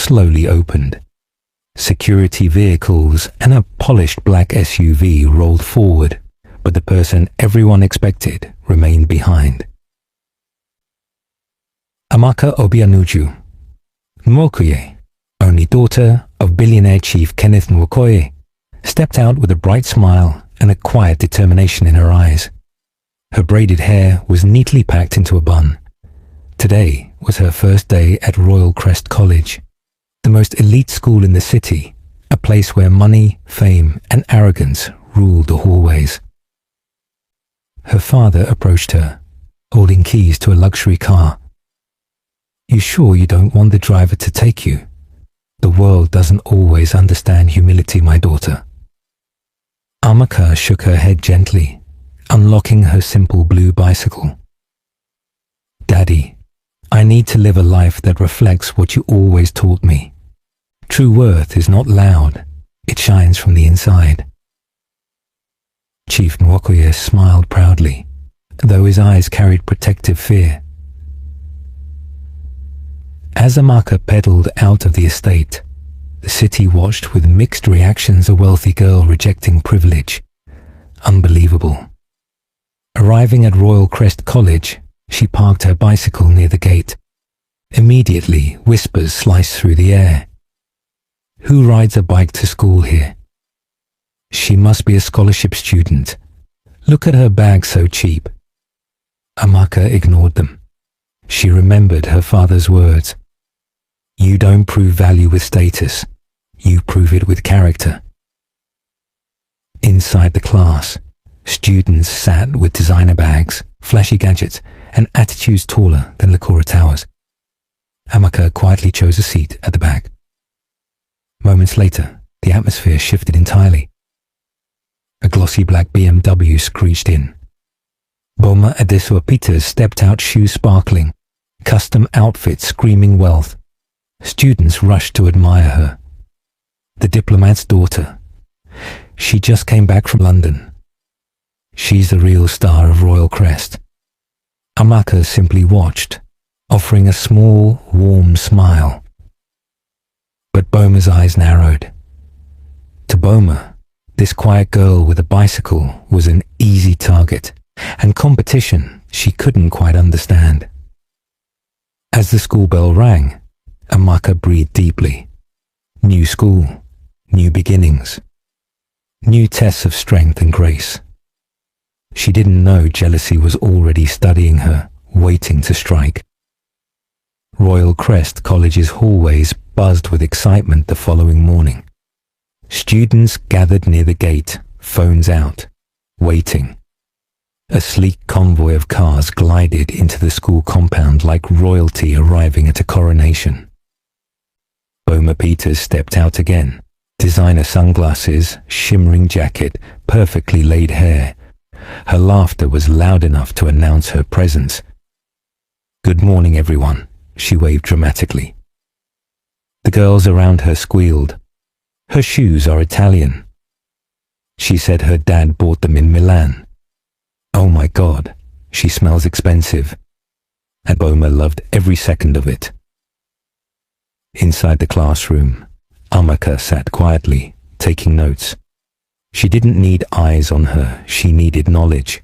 slowly opened. Security vehicles and a polished black SUV rolled forward, but the person everyone expected remained behind. Amaka Obianuju, Nwokoye, only daughter of billionaire chief Kenneth Nwokoye, stepped out with a bright smile and a quiet determination in her eyes. Her braided hair was neatly packed into a bun. Today was her first day at Royal Crest College, the most elite school in the city, a place where money, fame, and arrogance ruled the hallways. Her father approached her, holding keys to a luxury car. "You sure you don't want the driver to take you? The world doesn't always understand humility, my daughter." Amaka shook her head gently, unlocking her simple blue bicycle. "Daddy, I need to live a life that reflects what you always taught me. True worth is not loud, it shines from the inside." Chief Nwokoye smiled proudly, though his eyes carried protective fear. As Amaka pedaled out of the estate, the city watched with mixed reactions. A wealthy girl rejecting privilege. Unbelievable. Arriving at Royal Crest College, she parked her bicycle near the gate. Immediately, whispers sliced through the air. Who rides a bike to school here? She must be a scholarship student. Look at her bag, so cheap. Amaka ignored them. She remembered her father's words. You don't prove value with status. You prove it with character. Inside the class, students sat with designer bags, flashy gadgets, and attitudes taller than Lakora Towers. Amaka quietly chose a seat at the back. Moments later, the atmosphere shifted entirely. A glossy black BMW screeched in. Boma Adesua Peters stepped out, shoes sparkling, custom outfit screaming wealth. Students rushed to admire her. The diplomat's daughter. She just came back from London. She's the real star of Royal Crest. Amaka simply watched, offering a small, warm smile. But Boma's eyes narrowed. To Boma, this quiet girl with a bicycle was an easy target, and competition she couldn't quite understand. As the school bell rang, Amaka breathed deeply. New school, new beginnings, new tests of strength and grace. She didn't know jealousy was already studying her, waiting to strike. Royal Crest College's hallways buzzed with excitement the following morning. Students gathered near the gate, phones out, waiting. A sleek convoy of cars glided into the school compound like royalty arriving at a coronation. Boma Peters stepped out again. Designer sunglasses, shimmering jacket, perfectly laid hair. Her laughter was loud enough to announce her presence. "Good morning, everyone," she waved dramatically. The girls around her squealed. Her shoes are Italian. She said her dad bought them in Milan. Oh my God, she smells expensive. And Boma loved every second of it. Inside the classroom, Amaka sat quietly, taking notes. She didn't need eyes on her, she needed knowledge.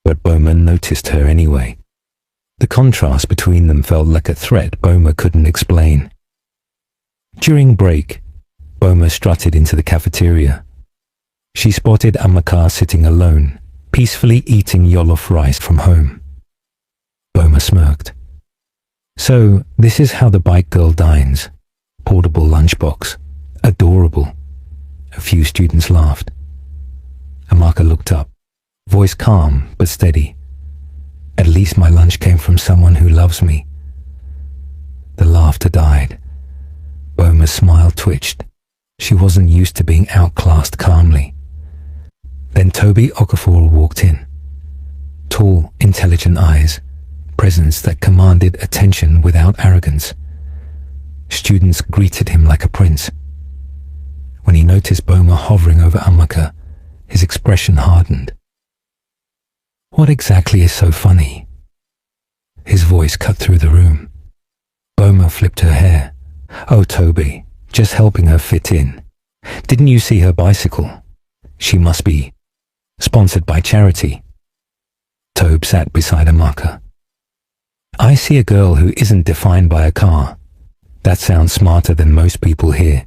But Boma noticed her anyway. The contrast between them felt like a threat Boma couldn't explain. During break, Boma strutted into the cafeteria. She spotted Amaka sitting alone, peacefully eating jollof rice from home. Boma smirked. So, this is how the bike girl dines. Portable lunchbox. Adorable. A few students laughed. Amaka looked up, voice calm but steady. At least my lunch came from someone who loves me. The laughter died. Boma's smile twitched. She wasn't used to being outclassed calmly. Then Toby Okafor walked in. Tall, intelligent eyes, presence that commanded attention without arrogance. Students greeted him like a prince. When he noticed Boma hovering over Amaka, his expression hardened. What exactly is so funny? His voice cut through the room. Boma flipped her hair, Oh, Toby, just helping her fit in. Didn't you see her bicycle? She must be sponsored by charity. Tobe sat beside Amaka. I see a girl who isn't defined by a car. That sounds smarter than most people here.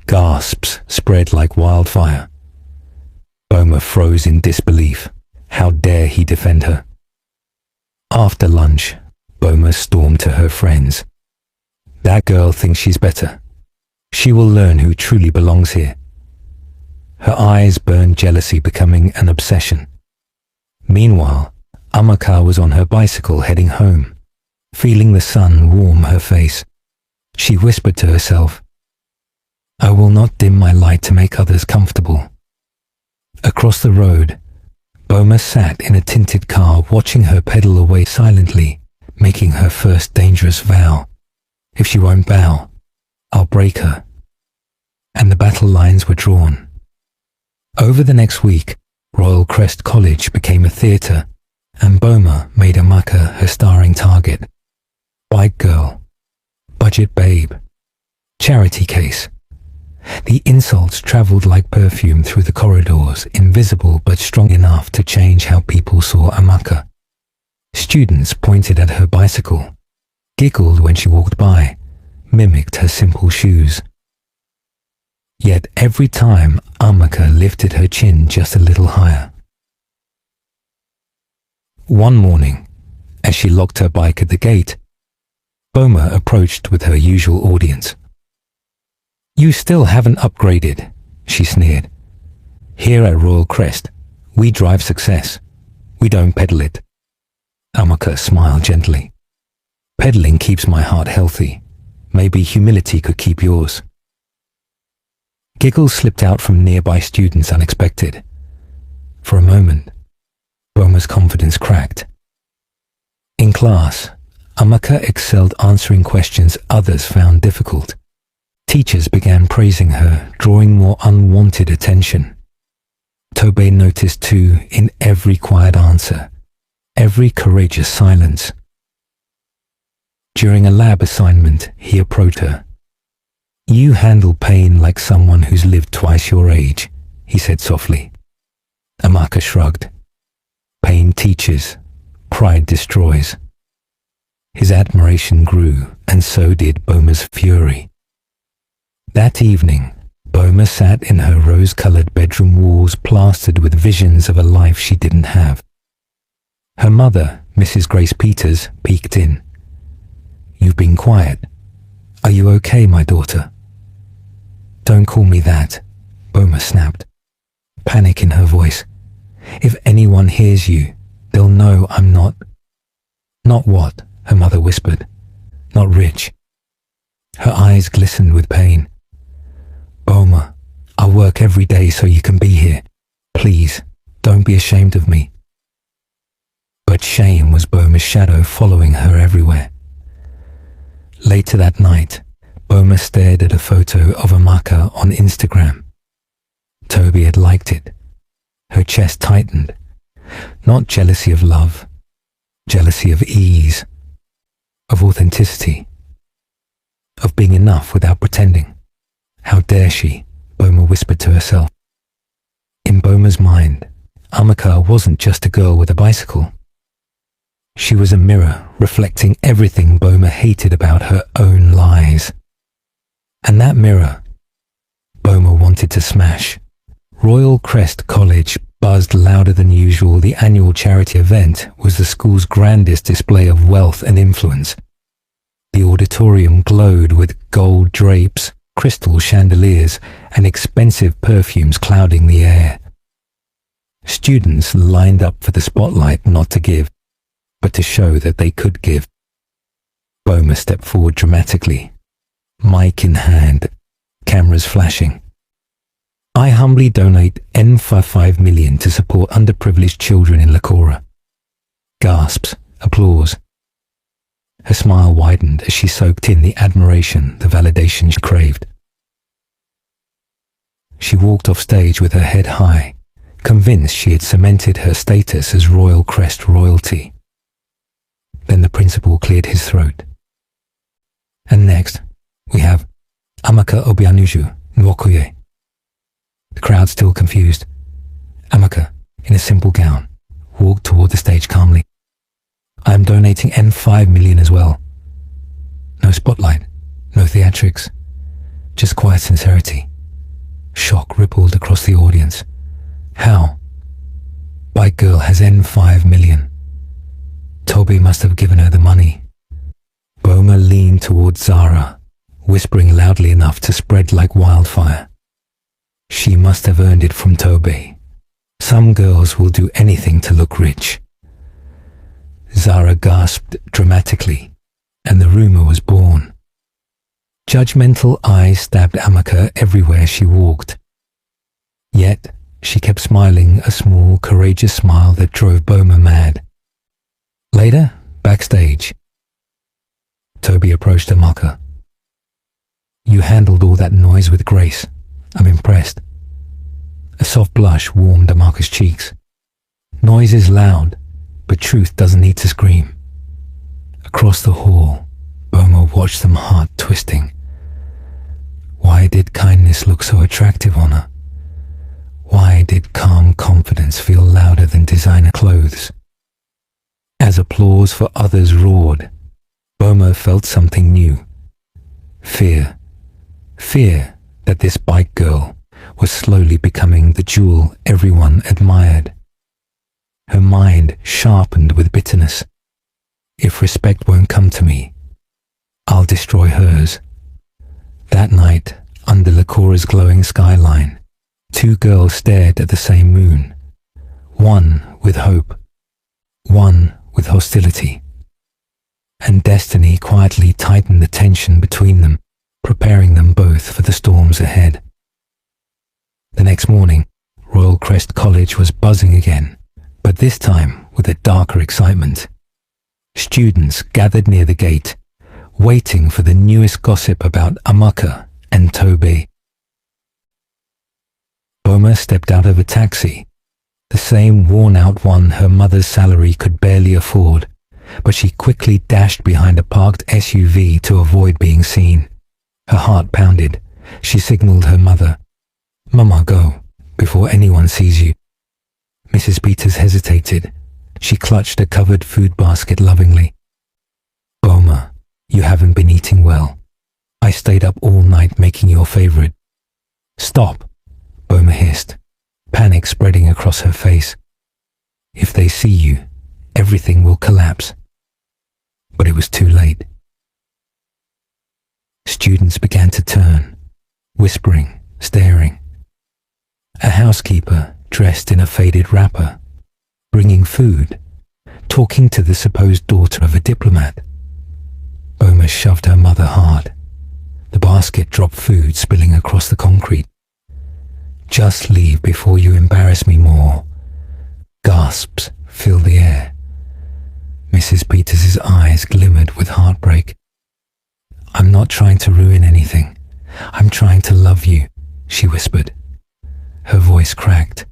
Gasps spread like wildfire. Boma froze in disbelief. How dare he defend her? After lunch, Boma stormed to her friends. That girl thinks she's better. She will learn who truly belongs here. Her eyes burned jealousy, becoming an obsession. Meanwhile, Amaka was on her bicycle heading home, feeling the sun warm her face. She whispered to herself, I will not dim my light to make others comfortable. Across the road, Boma sat in a tinted car watching her pedal away silently, making her first dangerous vow. If she won't bow, I'll break her. And the battle lines were drawn. Over the next week, Royal Crest College became a theatre, and Boma made Amaka her starring target. Bike girl, budget babe, charity case. The insults travelled like perfume through the corridors, invisible but strong enough to change how people saw Amaka. Students pointed at her bicycle, giggled when she walked by, mimicked her simple shoes. Yet every time Amaka lifted her chin just a little higher. One morning, as she locked her bike at the gate, Boma approached with her usual audience. You still haven't upgraded, she sneered. Here at Royal Crest, we drive success. We don't peddle it. Amaka smiled gently. Peddling keeps my heart healthy. Maybe humility could keep yours. Giggles slipped out from nearby students unexpected. For a moment, Boma's confidence cracked. In class, Amaka excelled answering questions others found difficult. Teachers began praising her, drawing more unwanted attention. Tobe noticed too in every quiet answer, every courageous silence. During a lab assignment, he approached her. You handle pain like someone who's lived twice your age, he said softly. Amaka shrugged. Pain teaches, pride destroys. His admiration grew, and so did Boma's fury. That evening, Boma sat in her rose-colored bedroom walls plastered with visions of a life she didn't have. Her mother, Mrs. Grace Peters, peeked in. You've been quiet. Are you okay, my daughter? Don't call me that, Boma snapped, panic in her voice. If anyone hears you, they'll know I'm not... Not what? Her mother whispered. Not rich. Her eyes glistened with pain. Boma, I'll work every day so you can be here. Please, don't be ashamed of me. But shame was Boma's shadow following her everywhere. Later that night, Boma stared at a photo of Amaka on Instagram. Toby had liked it. Her chest tightened. Not jealousy of love, jealousy of ease, of authenticity, of being enough without pretending. How dare she, Boma whispered to herself. In Boma's mind, Amaka wasn't just a girl with a bicycle. She was a mirror reflecting everything Boma hated about her own lies. And that mirror, Boma wanted to smash. Royal Crest College buzzed louder than usual. The annual charity event was the school's grandest display of wealth and influence. The auditorium glowed with gold drapes, crystal chandeliers, and expensive perfumes clouding the air. Students lined up for the spotlight, not to give, but to show that they could give. Boma stepped forward dramatically, mic in hand, cameras flashing. I humbly donate N5 million to support underprivileged children in Lakora. Gasps, applause. Her smile widened as she soaked in the admiration, the validation she craved. She walked off stage with her head high, convinced she had cemented her status as Royal Crest royalty. Then the principal cleared his throat. And next, we have Amaka Obianuju Nwokoye. The crowd still confused. Amaka, in a simple gown, walked toward the stage calmly. I am donating N5 million as well. No spotlight, no theatrics, just quiet sincerity. Shock rippled across the audience. How? Bike Girl has N5 million. Toby must have given her the money. Boma leaned towards Zara, whispering loudly enough to spread like wildfire. She must have earned it from Toby. Some girls will do anything to look rich. Zara gasped dramatically, and the rumor was born. Judgmental eyes stabbed Amaka everywhere she walked. Yet, she kept smiling a small, courageous smile that drove Boma mad. Later, backstage, Toby approached Amaka. You handled all that noise with grace. I'm impressed. A soft blush warmed Amaka's cheeks. Noise is loud, but truth doesn't need to scream. Across the hall, Boma watched them heart-twisting. Why did kindness look so attractive on her? Why did calm confidence feel louder than designer clothes? As applause for others roared, Boma felt something new. Fear. Fear that this bike girl was slowly becoming the jewel everyone admired. Her mind sharpened with bitterness. If respect won't come to me, I'll destroy hers. That night, under Lacora's glowing skyline, two girls stared at the same moon. One with hope, one with hostility. And destiny quietly tightened the tension between them, preparing them both for the storms ahead. The next morning, Royal Crest College was buzzing again, but this time with a darker excitement. Students gathered near the gate, waiting for the newest gossip about Amaka and Toby. Boma stepped out of a taxi, the same worn-out one her mother's salary could barely afford, but she quickly dashed behind a parked SUV to avoid being seen. Her heart pounded. She signaled her mother, "Mama, go, before anyone sees you." Mrs. Peters hesitated. She clutched a covered food basket lovingly. "Boma, you haven't been eating well. I stayed up all night making your favorite." "Stop," Boma hissed, panic spreading across her face. "If they see you, everything will collapse." But it was too late. Students began to turn, whispering, staring. A housekeeper dressed in a faded wrapper, bringing food, talking to the supposed daughter of a diplomat. Boma shoved her mother hard. The basket dropped food spilling across the concrete. "Just leave before you embarrass me more." Gasps filled the air. Mrs. Peters' eyes glimmered with heartbreak. "I'm not trying to ruin anything. I'm trying to love you," she whispered. Her voice cracked.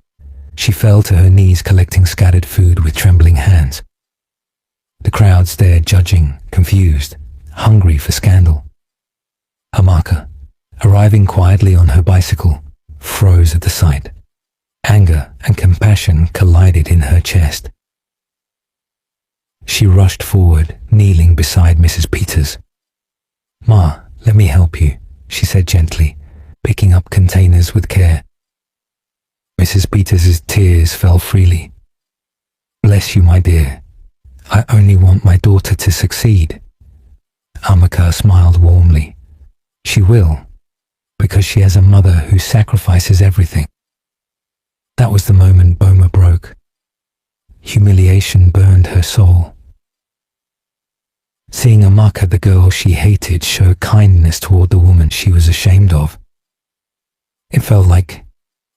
She fell to her knees collecting scattered food with trembling hands. The crowd stared, judging, confused, hungry for scandal. Amaka, arriving quietly on her bicycle, froze at the sight. Anger and compassion collided in her chest. She rushed forward, kneeling beside Mrs. Peters. "Ma, let me help you," she said gently, picking up containers with care. Mrs. Peters' tears fell freely. "Bless you, my dear. I only want my daughter to succeed." Amaka smiled warmly. "She will, because she has a mother who sacrifices everything." That was the moment Boma broke. Humiliation burned her soul. Seeing Amaka, the girl she hated, show kindness toward the woman she was ashamed of, it felt like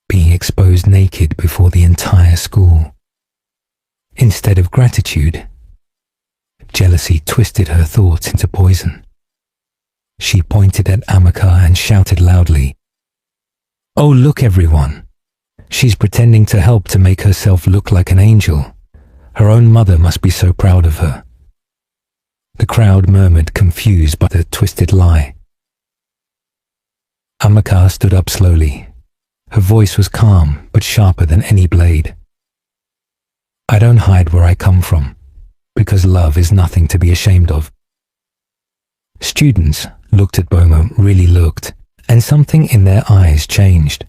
being exposed naked before the entire school. Instead of gratitude, jealousy twisted her thoughts into poison. She pointed at Amaka and shouted loudly, "Oh, look everyone! She's pretending to help to make herself look like an angel. Her own mother must be so proud of her." The crowd murmured, confused by the twisted lie. Amaka stood up slowly. Her voice was calm, but sharper than any blade. I don't hide where I come from, because love is nothing to be ashamed of. Students looked at Boma, really looked, and something in their eyes changed.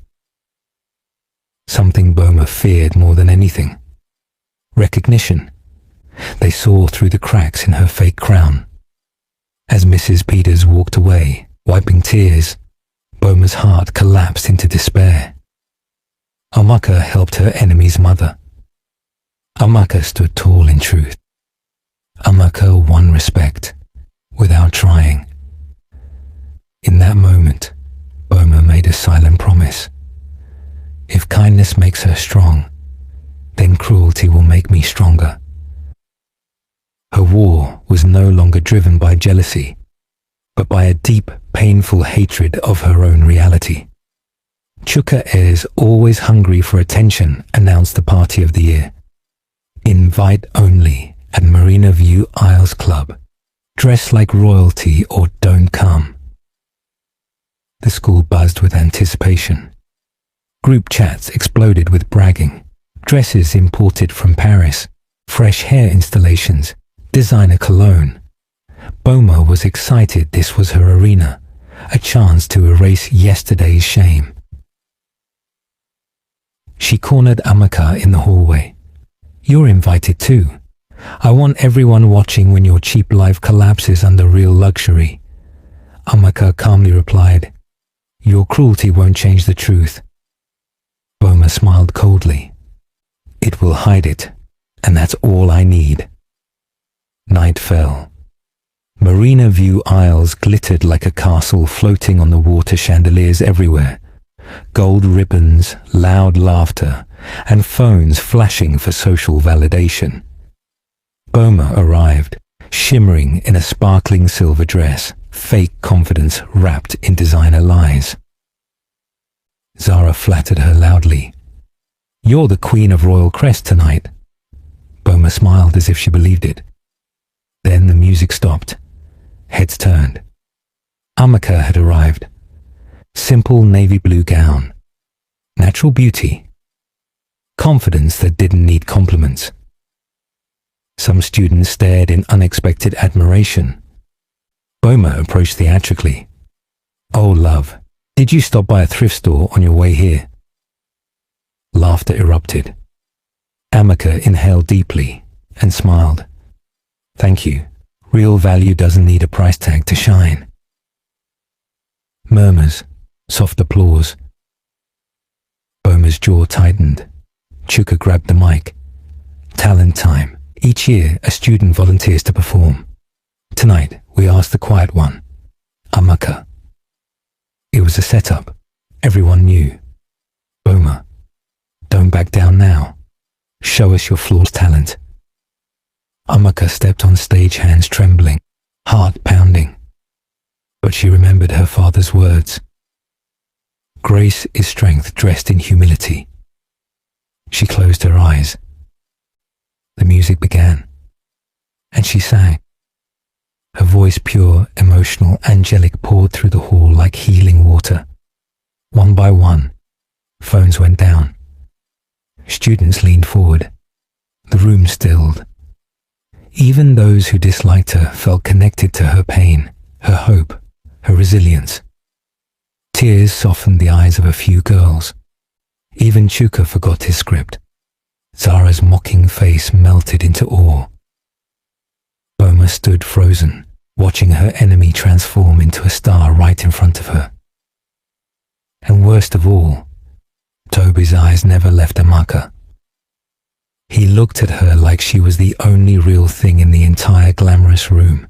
Something Boma feared more than anything. Recognition. They saw through the cracks in her fake crown. As Mrs. Peters walked away, wiping tears, Boma's heart collapsed into despair. Amaka helped her enemy's mother. Amaka stood tall in truth. Amaka won respect, without trying. In that moment, Boma made a silent promise. If kindness makes her strong, then cruelty will make me stronger. Her war was no longer driven by jealousy, but by a deep, painful hatred of her own reality. Chuka heirs, always hungry for attention, announced the party of the year. Invite only at Marina View Isles Club. Dress like royalty or don't come. The school buzzed with anticipation. Group chats exploded with bragging. Dresses imported from Paris, fresh hair installations, designer cologne. Boma was excited. This was her arena, a chance to erase yesterday's shame. She cornered Amaka in the hallway. You're invited too. I want everyone watching when your cheap life collapses under real luxury. Amaka calmly replied, Your cruelty won't change the truth. Boma smiled coldly. It will hide it, and that's all I need. Night fell. Marina View Isles glittered like a castle floating on the water, chandeliers everywhere. Gold ribbons, loud laughter, and phones flashing for social validation. Boma arrived, shimmering in a sparkling silver dress, fake confidence wrapped in designer lies. Zara flattered her loudly. You're the queen of Royal Crest tonight. Boma smiled as if she believed it. Then the music stopped. Heads turned. Amaka had arrived. Simple navy blue gown. Natural beauty. Confidence that didn't need compliments. Some students stared in unexpected admiration. Boma approached theatrically. Oh, love, did you stop by a thrift store on your way here? Laughter erupted. Amaka inhaled deeply and smiled. Thank you. Real value doesn't need a price tag to shine. Murmurs, soft applause. Boma's jaw tightened. Chuka grabbed the mic. Talent time. Each year, a student volunteers to perform. Tonight, we asked the quiet one, Amaka. It was a setup. Everyone knew. Boma, don't back down now. Show us your flawless talent. Amaka stepped on stage, hands trembling, heart pounding. But she remembered her father's words. Grace is strength dressed in humility. She closed her eyes. The music began, and she sang. Her voice, pure, emotional, angelic, poured through the hall like healing water. One by one, phones went down. Students leaned forward. The room stilled. Even those who disliked her felt connected to her pain, her hope, her resilience. Tears softened the eyes of a few girls. Even Chuka forgot his script. Zara's mocking face melted into awe. Boma stood frozen, watching her enemy transform into a star right in front of her. And worst of all, Toby's eyes never left Amaka. He looked at her like she was the only real thing in the entire glamorous room.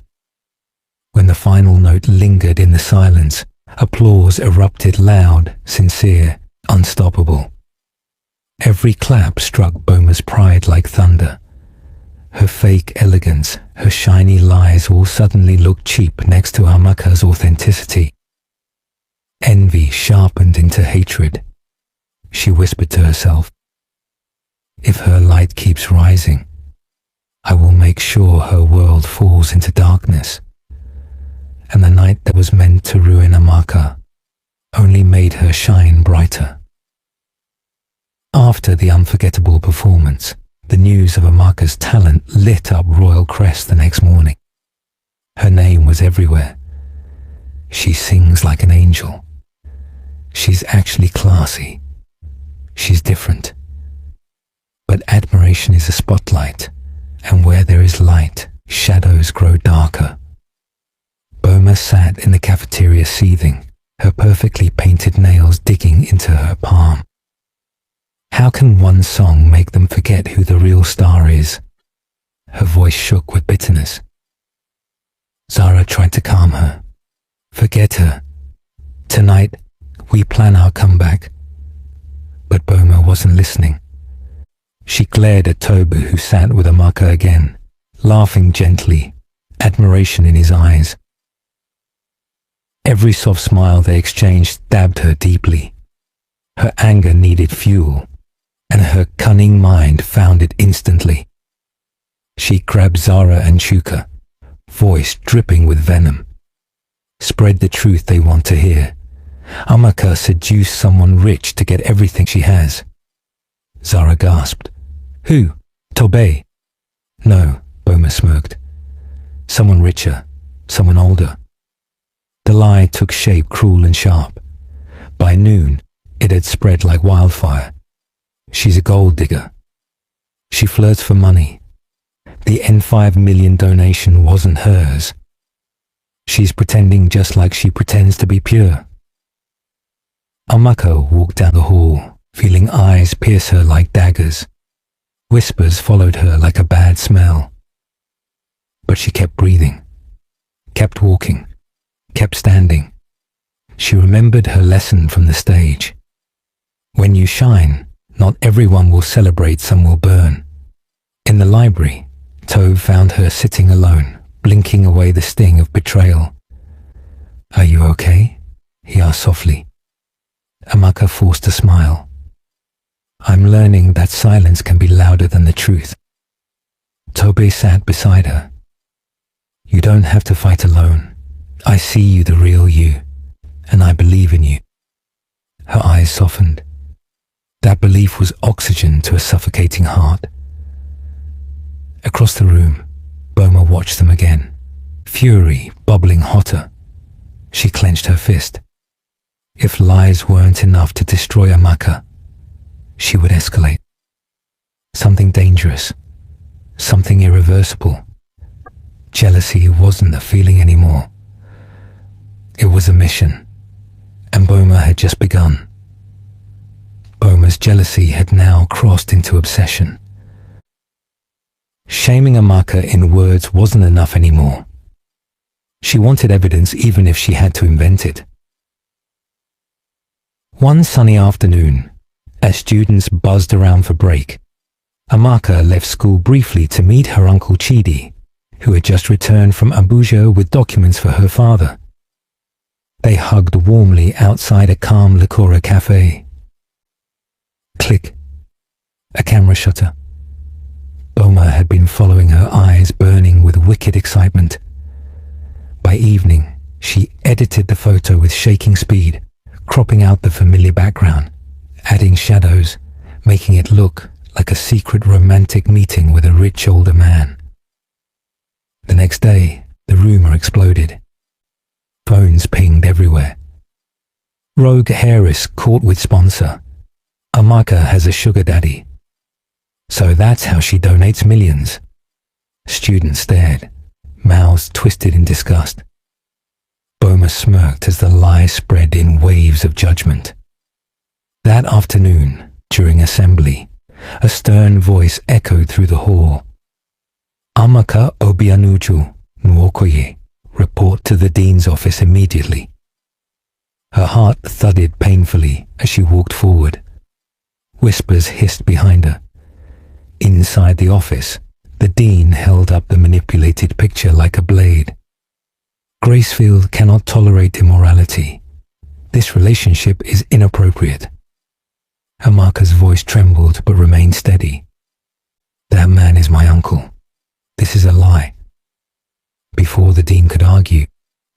When the final note lingered in the silence, applause erupted loud, sincere, unstoppable. Every clap struck Boma's pride like thunder. Her fake elegance, her shiny lies all suddenly looked cheap next to Amaka's authenticity. Envy sharpened into hatred. She whispered to herself, if her light keeps rising, I will make sure her world falls into darkness. And the night that was meant to ruin Amaka only made her shine brighter. After the unforgettable performance, the news of Amaka's talent lit up Royal Crest the next morning. Her name was everywhere. She sings like an angel. She's actually classy. She's different. But admiration is a spotlight, and where there is light, shadows grow darker. Boma sat in the cafeteria seething, her perfectly painted nails digging into her palm. How can one song make them forget who the real star is? Her voice shook with bitterness. Zara tried to calm her. Forget her. Tonight, we plan our comeback. But Boma wasn't listening. She glared at Tobu, who sat with Amaka again, laughing gently, admiration in his eyes. Every soft smile they exchanged stabbed her deeply. Her anger needed fuel, and her cunning mind found it instantly. She grabbed Zara and Chuka, voice dripping with venom. Spread the truth they want to hear. Amaka seduced someone rich to get everything she has. Zara gasped. Who? Tobe? No, Boma smirked. Someone richer, someone older. The lie took shape cruel and sharp. By noon, it had spread like wildfire. She's a gold digger. She flirts for money. The N5 million donation wasn't hers. She's pretending just like she pretends to be pure. Amaka walked down the hall, feeling eyes pierce her like daggers. Whispers followed her like a bad smell. But she kept breathing, kept walking, kept standing. She remembered her lesson from the stage. When you shine, not everyone will celebrate, some will burn. In the library, Tove found her sitting alone, blinking away the sting of betrayal. Are you okay? He asked softly. Amaka forced a smile. I'm learning that silence can be louder than the truth. Tobe sat beside her. You don't have to fight alone. I see you, the real you, and I believe in you. Her eyes softened. That belief was oxygen to a suffocating heart. Across the room, Boma watched them again, fury bubbling hotter. She clenched her fist. If lies weren't enough to destroy Amaka, she would escalate. Something dangerous, something irreversible. Jealousy wasn't a feeling anymore. It was a mission, and Boma had just begun. Boma's jealousy had now crossed into obsession. Shaming Amaka in words wasn't enough anymore. She wanted evidence even if she had to invent it. One sunny afternoon, as students buzzed around for break, Amaka left school briefly to meet her uncle Chidi, who had just returned from Abuja with documents for her father. They hugged warmly outside a calm Likora cafe. Click. A camera shutter. Boma had been following her eyes burning with wicked excitement. By evening, she edited the photo with shaking speed, cropping out the familiar background, adding shadows, making it look like a secret romantic meeting with a rich older man. The next day, the rumor exploded. Phones pinged everywhere. Rogue HEIRESS caught with sponsor. Amaka has a sugar daddy. So that's how she donates millions. Students stared, mouths twisted in disgust. Boma smirked as the lie spread in waves of judgment. That afternoon, during assembly, a stern voice echoed through the hall. Amaka Obianuju Nwokoye, report to the dean's office immediately. Her heart thudded painfully as she walked forward. Whispers hissed behind her. Inside the office, the dean held up the manipulated picture like a blade. Gracefield cannot tolerate immorality. This relationship is inappropriate. Amaka's voice trembled but remained steady. That man is my uncle. This is a lie. Before the dean could argue,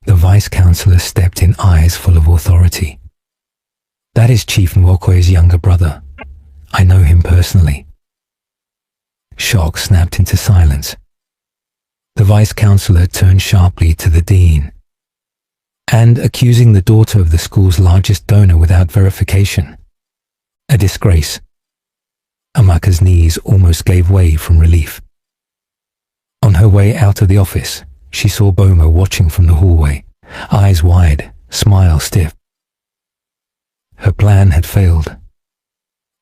the vice-chancellor stepped in, eyes full of authority. That is Chief Nwokoye's younger brother. I know him personally. Shock snapped into silence. The vice-chancellor turned sharply to the dean. And accusing the daughter of the school's largest donor without verification. A disgrace. Amaka's knees almost gave way from relief. On her way out of the office, she saw Boma watching from the hallway, eyes wide, smile stiff. Her plan had failed.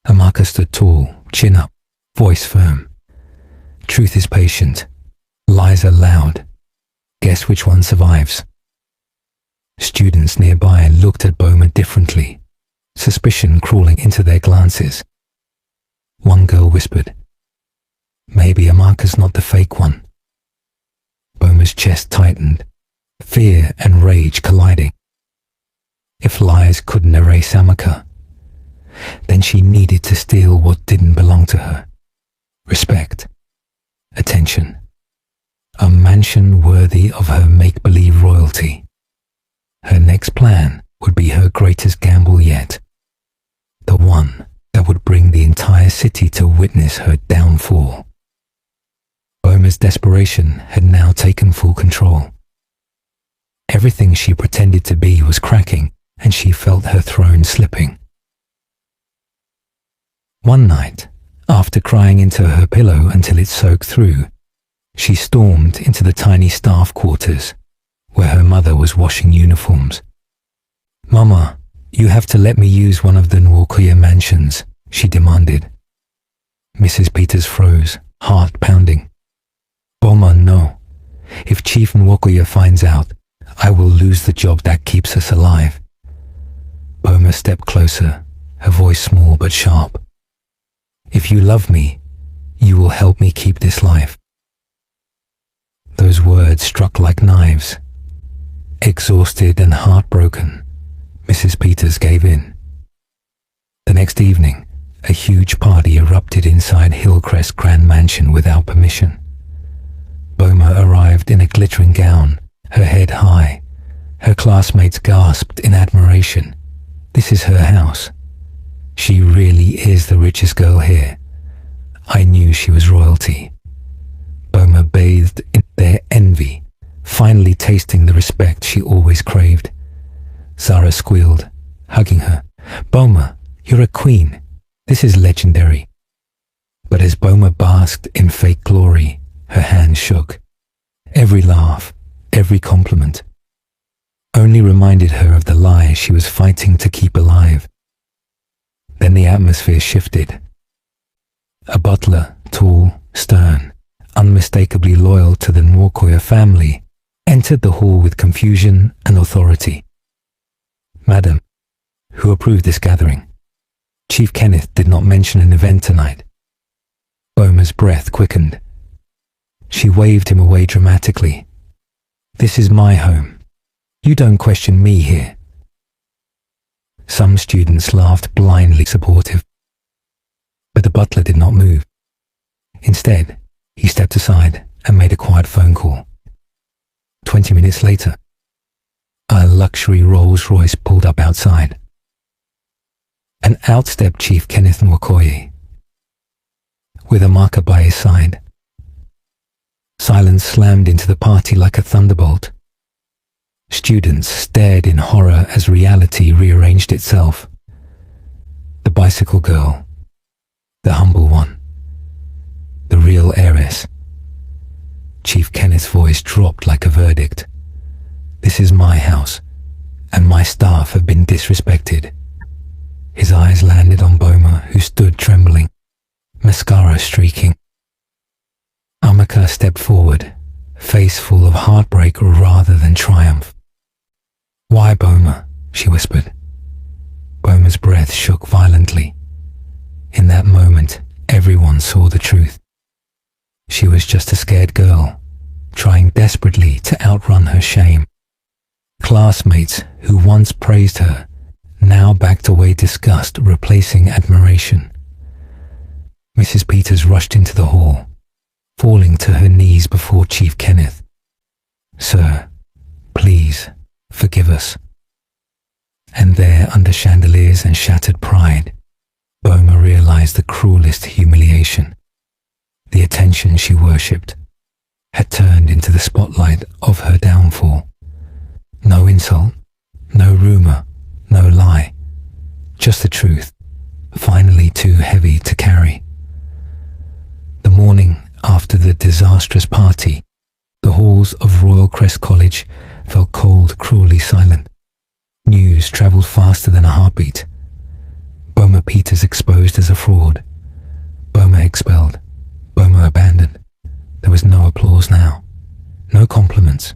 Amaka stood tall, chin up, voice firm. Truth is patient. Lies are loud. Guess which one survives? Students nearby looked at Boma differently, suspicion crawling into their glances. One girl whispered, "Maybe Amaka's not the fake one." Boma's chest tightened, fear and rage colliding. If lies couldn't erase Amaka, then she needed to steal what didn't belong to her. Respect. Attention. A mansion worthy of her make-believe royalty. Her next plan would be her greatest gamble yet. The one that would bring the entire city to witness her downfall. Boma's desperation had now taken full control. Everything she pretended to be was cracking, and she felt her throne slipping. One night, after crying into her pillow until it soaked through, she stormed into the tiny staff quarters, where her mother was washing uniforms. "Mama, you have to let me use one of the Nwokoye mansions," she demanded. Mrs. Peters froze, heart pounding. "Boma, no. If Chief Nwokoye finds out, I will lose the job that keeps us alive." Boma stepped closer, her voice small but sharp. "If you love me, you will help me keep this life." Those words struck like knives. Exhausted and heartbroken, Mrs. Peters gave in. The next evening, a huge party erupted inside Hillcrest Grand Mansion without permission. Boma arrived in a glittering gown, her head high. Her classmates gasped in admiration. This is her house. She really is the richest girl here. I knew she was royalty. Boma bathed in their envy, finally tasting the respect she always craved. Zara squealed, hugging her. "Boma, you're a queen. This is legendary." But as Boma basked in fake glory, her hands shook. Every laugh, every compliment, only reminded her of the lie she was fighting to keep alive. Then the atmosphere shifted. A butler, tall, stern, unmistakably loyal to the Nwokoye family, entered the hall with confusion and authority. "Madam, who approved this gathering? Chief Kenneth did not mention an event tonight." Boma's breath quickened. She waved him away dramatically. "This is my home. You don't question me here." Some students laughed, blindly supportive. But the butler did not move. Instead, he stepped aside and made a quiet phone call. 20 minutes later, a luxury Rolls-Royce pulled up outside. And out stepped Chief Kenneth Nwokoye, with Amaka by his side. Silence slammed into the party like a thunderbolt. Students stared in horror as reality rearranged itself. The bicycle girl, the humble one, the real heiress. Chief Kenneth's voice dropped like a verdict. "This is my house, and my staff have been disrespected." His eyes landed on Boma, who stood trembling, mascara streaking. Amaka stepped forward, face full of heartbreak rather than triumph. "Why, Boma?" she whispered. Boma's breath shook violently. In that moment, everyone saw the truth. She was just a scared girl, trying desperately to outrun her shame. Classmates who once praised her now backed away disgust, replacing admiration. Mrs. Peters rushed into the hall. falling to her knees before Chief Kenneth. "Sir, please, forgive us." And there, under chandeliers and shattered pride, Boma realized the cruelest humiliation. The attention she worshipped had turned into the spotlight of her downfall. No insult, no rumor, no lie, just the truth, finally too heavy to carry. The morning after the disastrous party, the halls of Royal Crest College felt cold, cruelly silent. News traveled faster than a heartbeat. Boma Peters exposed as a fraud. Boma expelled. Boma abandoned. There was no applause now. No compliments.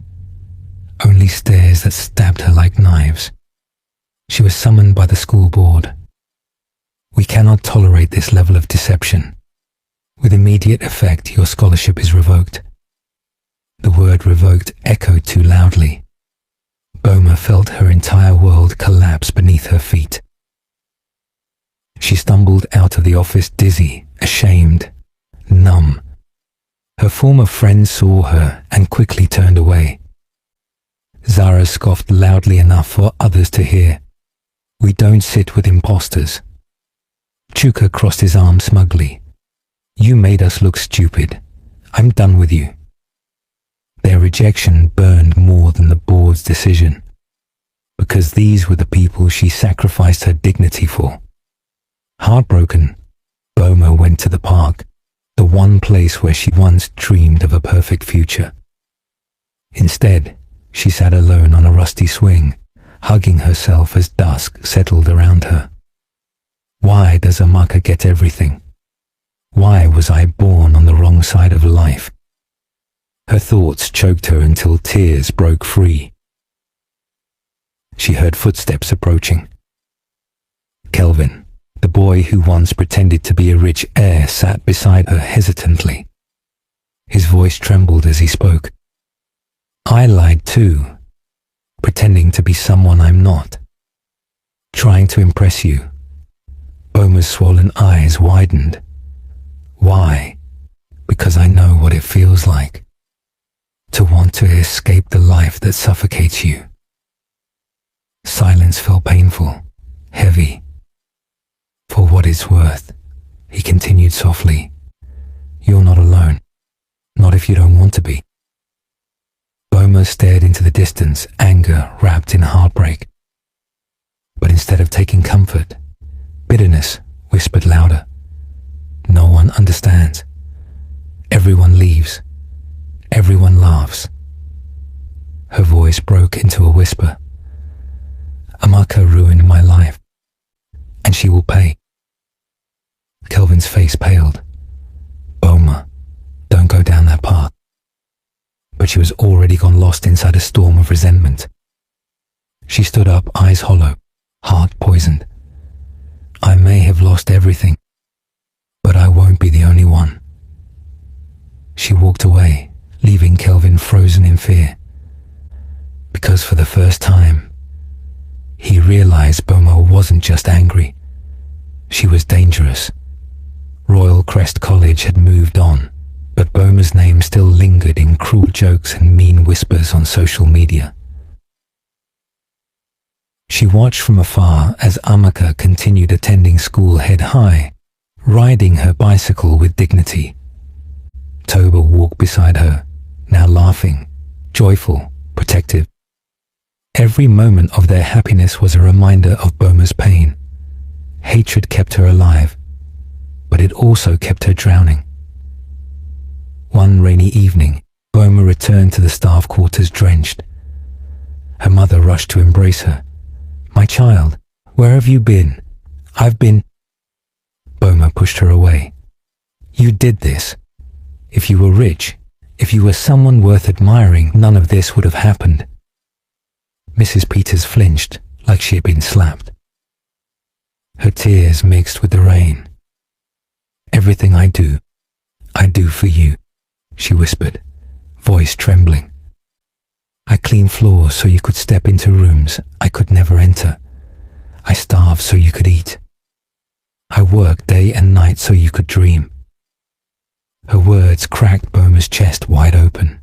Only stares that stabbed her like knives. She was summoned by the school board. "We cannot tolerate this level of deception. With immediate effect, your scholarship is revoked." The word revoked echoed too loudly. Boma felt her entire world collapse beneath her feet. She stumbled out of the office dizzy, ashamed, numb. Her former friends saw her and quickly turned away. Zara scoffed loudly enough for others to hear. "We don't sit with imposters." Chuka crossed his arms smugly. "You made us look stupid. I'm done with you." Their rejection burned more than the board's decision, because these were the people she sacrificed her dignity for. Heartbroken, Boma went to the park, the one place where she once dreamed of a perfect future. Instead, she sat alone on a rusty swing, hugging herself as dusk settled around her. Why does Amaka get everything? Why was I born on the wrong side of life? Her thoughts choked her until tears broke free. She heard footsteps approaching. Kelvin, the boy who once pretended to be a rich heir, sat beside her hesitantly. His voice trembled as he spoke. "I lied too, pretending to be someone I'm not. Trying to impress you." Boma's swollen eyes widened. "Why?" "Because I know what it feels like. To want to escape the life that suffocates you." Silence felt painful, heavy. "For what it's worth," he continued softly, "you're not alone. Not if you don't want to be." Boma stared into the distance, anger wrapped in heartbreak. But instead of taking comfort, bitterness whispered louder. "No one understands. Everyone leaves. Everyone laughs." Her voice broke into a whisper. "Amaka ruined my life, and she will pay." Kelvin's face paled. "Boma, don't go down that path." But she was already gone lost inside a storm of resentment. She stood up, eyes hollow, heart poisoned. "I may have lost everything, but I won't be the only one." She walked away, leaving Kelvin frozen in fear. Because for the first time, he realized Boma wasn't just angry. She was dangerous. Royal Crest College had moved on, but Boma's name still lingered in cruel jokes and mean whispers on social media. She watched from afar as Amaka continued attending school head high, riding her bicycle with dignity. Toba walked beside her, now laughing, joyful, protective. Every moment of their happiness was a reminder of Boma's pain. Hatred kept her alive, but it also kept her drowning. One rainy evening, Boma returned to the staff quarters drenched. Her mother rushed to embrace her. "My child, where have you been?" "I've been—" Boma pushed her away. "You did this. If you were rich, if you were someone worth admiring, none of this would have happened." Mrs. Peters flinched like she had been slapped. Her tears mixed with the rain. "Everything I do for you," she whispered, voice trembling. "I clean floors so you could step into rooms I could never enter. I starve so you could eat. I work day and night so you could dream. Her words cracked Boma's chest wide open.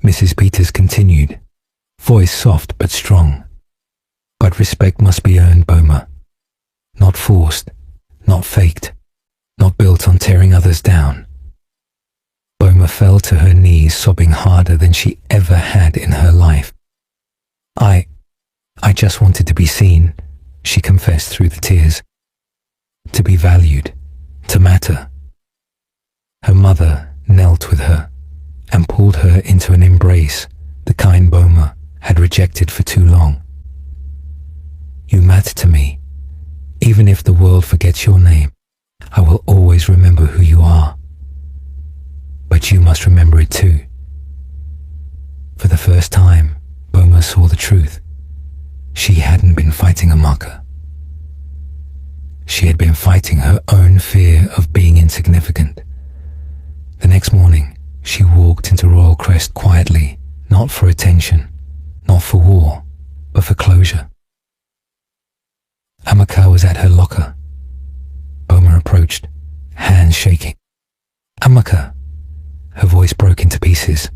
Mrs. Peters continued, voice soft but strong. But respect must be earned, Boma. Not forced, not faked, not built on tearing others down. Boma fell to her knees, sobbing harder than she ever had in her life. I just wanted to be seen, she confessed through the tears. To be valued, to matter. Her mother knelt with her and pulled her into an embrace the kind Boma had rejected for too long. You matter to me. Even if the world forgets your name, I will always remember who you are. But you must remember it too. For the first time, Boma saw the truth. She hadn't been fighting Amaka. She had been fighting her own fear of being insignificant. The next morning, she walked into Royal Crest quietly, not for attention, not for war, but for closure. Amaka was at her locker. Boma approached, hands shaking. Amaka! Her voice broke into pieces.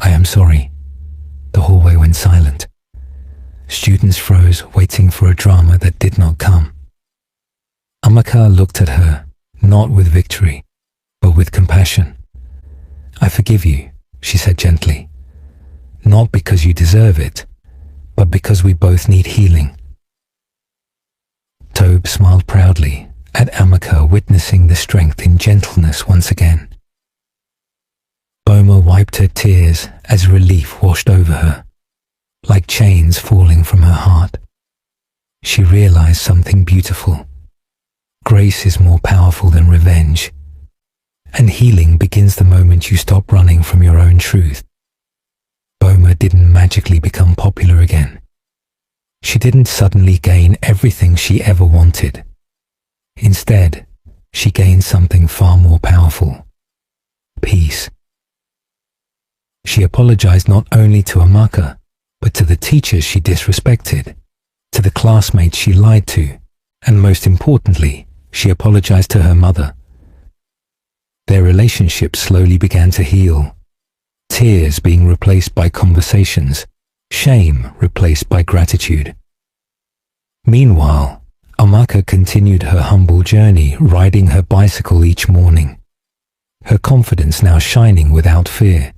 I am sorry. The hallway went silent. Students froze, waiting for a drama that did not come. Amaka looked at her, not with victory, but with compassion. I forgive you, she said gently. Not because you deserve it, but because we both need healing. Tobe smiled proudly at Amaka, witnessing the strength in gentleness once again. Boma wiped her tears as relief washed over her, like chains falling from her heart. She realized something beautiful. Grace is more powerful than revenge, and healing begins the moment you stop running from your own truth. Boma didn't magically become popular again. She didn't suddenly gain everything she ever wanted. Instead, she gained something far more powerful: peace. She apologized not only to Amaka, but to the teachers she disrespected, to the classmates she lied to, and most importantly, she apologized to her mother. Their relationship slowly began to heal, tears being replaced by conversations, shame replaced by gratitude. Meanwhile, Amaka continued her humble journey, riding her bicycle each morning, her confidence now shining without fear.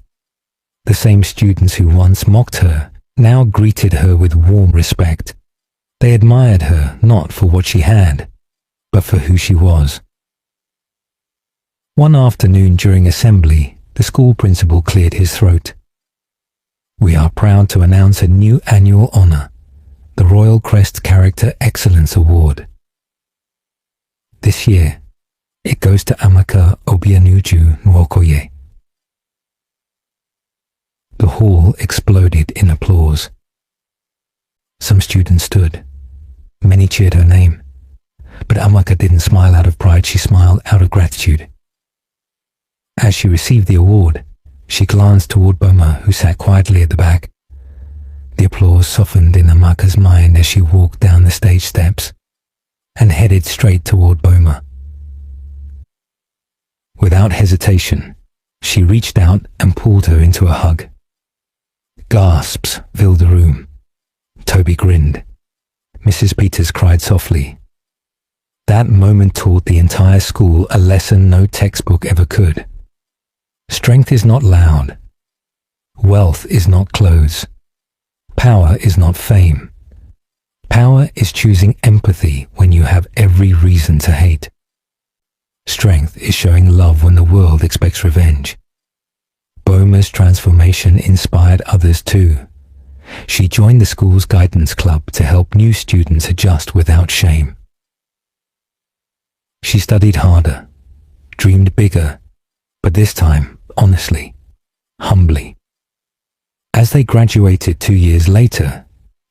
The same students who once mocked her now greeted her with warm respect. They admired her not for what she had, but for who she was. One afternoon during assembly, the school principal cleared his throat. We are proud to announce a new annual honor, the Royal Crest Character Excellence Award. This year, it goes to Amaka Obianuju Nwokoye. The hall exploded in applause. Some students stood. Many cheered her name. But Amaka didn't smile out of pride, she smiled out of gratitude. As she received the award, she glanced toward Boma, who sat quietly at the back. The applause softened in Amaka's mind as she walked down the stage steps and headed straight toward Boma. Without hesitation, she reached out and pulled her into a hug. Gasps filled the room. Toby grinned. Mrs. Peters cried softly. That moment taught the entire school a lesson no textbook ever could. Strength is not loud. Wealth is not clothes. Power is not fame. Power is choosing empathy when you have every reason to hate. Strength is showing love when the world expects revenge. Boma's transformation inspired others too. She joined the school's guidance club to help new students adjust without shame. She studied harder, dreamed bigger, but this time, honestly, humbly. As they graduated 2 years later,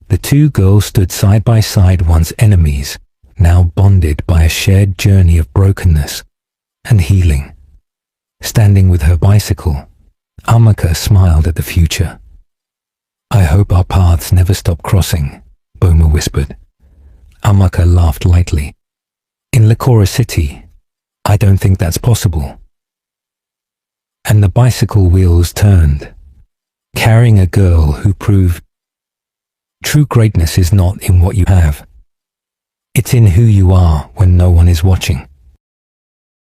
the two girls stood side by side, once enemies, now bonded by a shared journey of brokenness and healing. Standing with her bicycle, Amaka smiled at the future. I hope our paths never stop crossing, Boma whispered. Amaka laughed lightly. In Lakora City, I don't think that's possible, and the bicycle wheels turned, carrying a girl who proved true greatness is not in what you have. It's in who you are when no one is watching.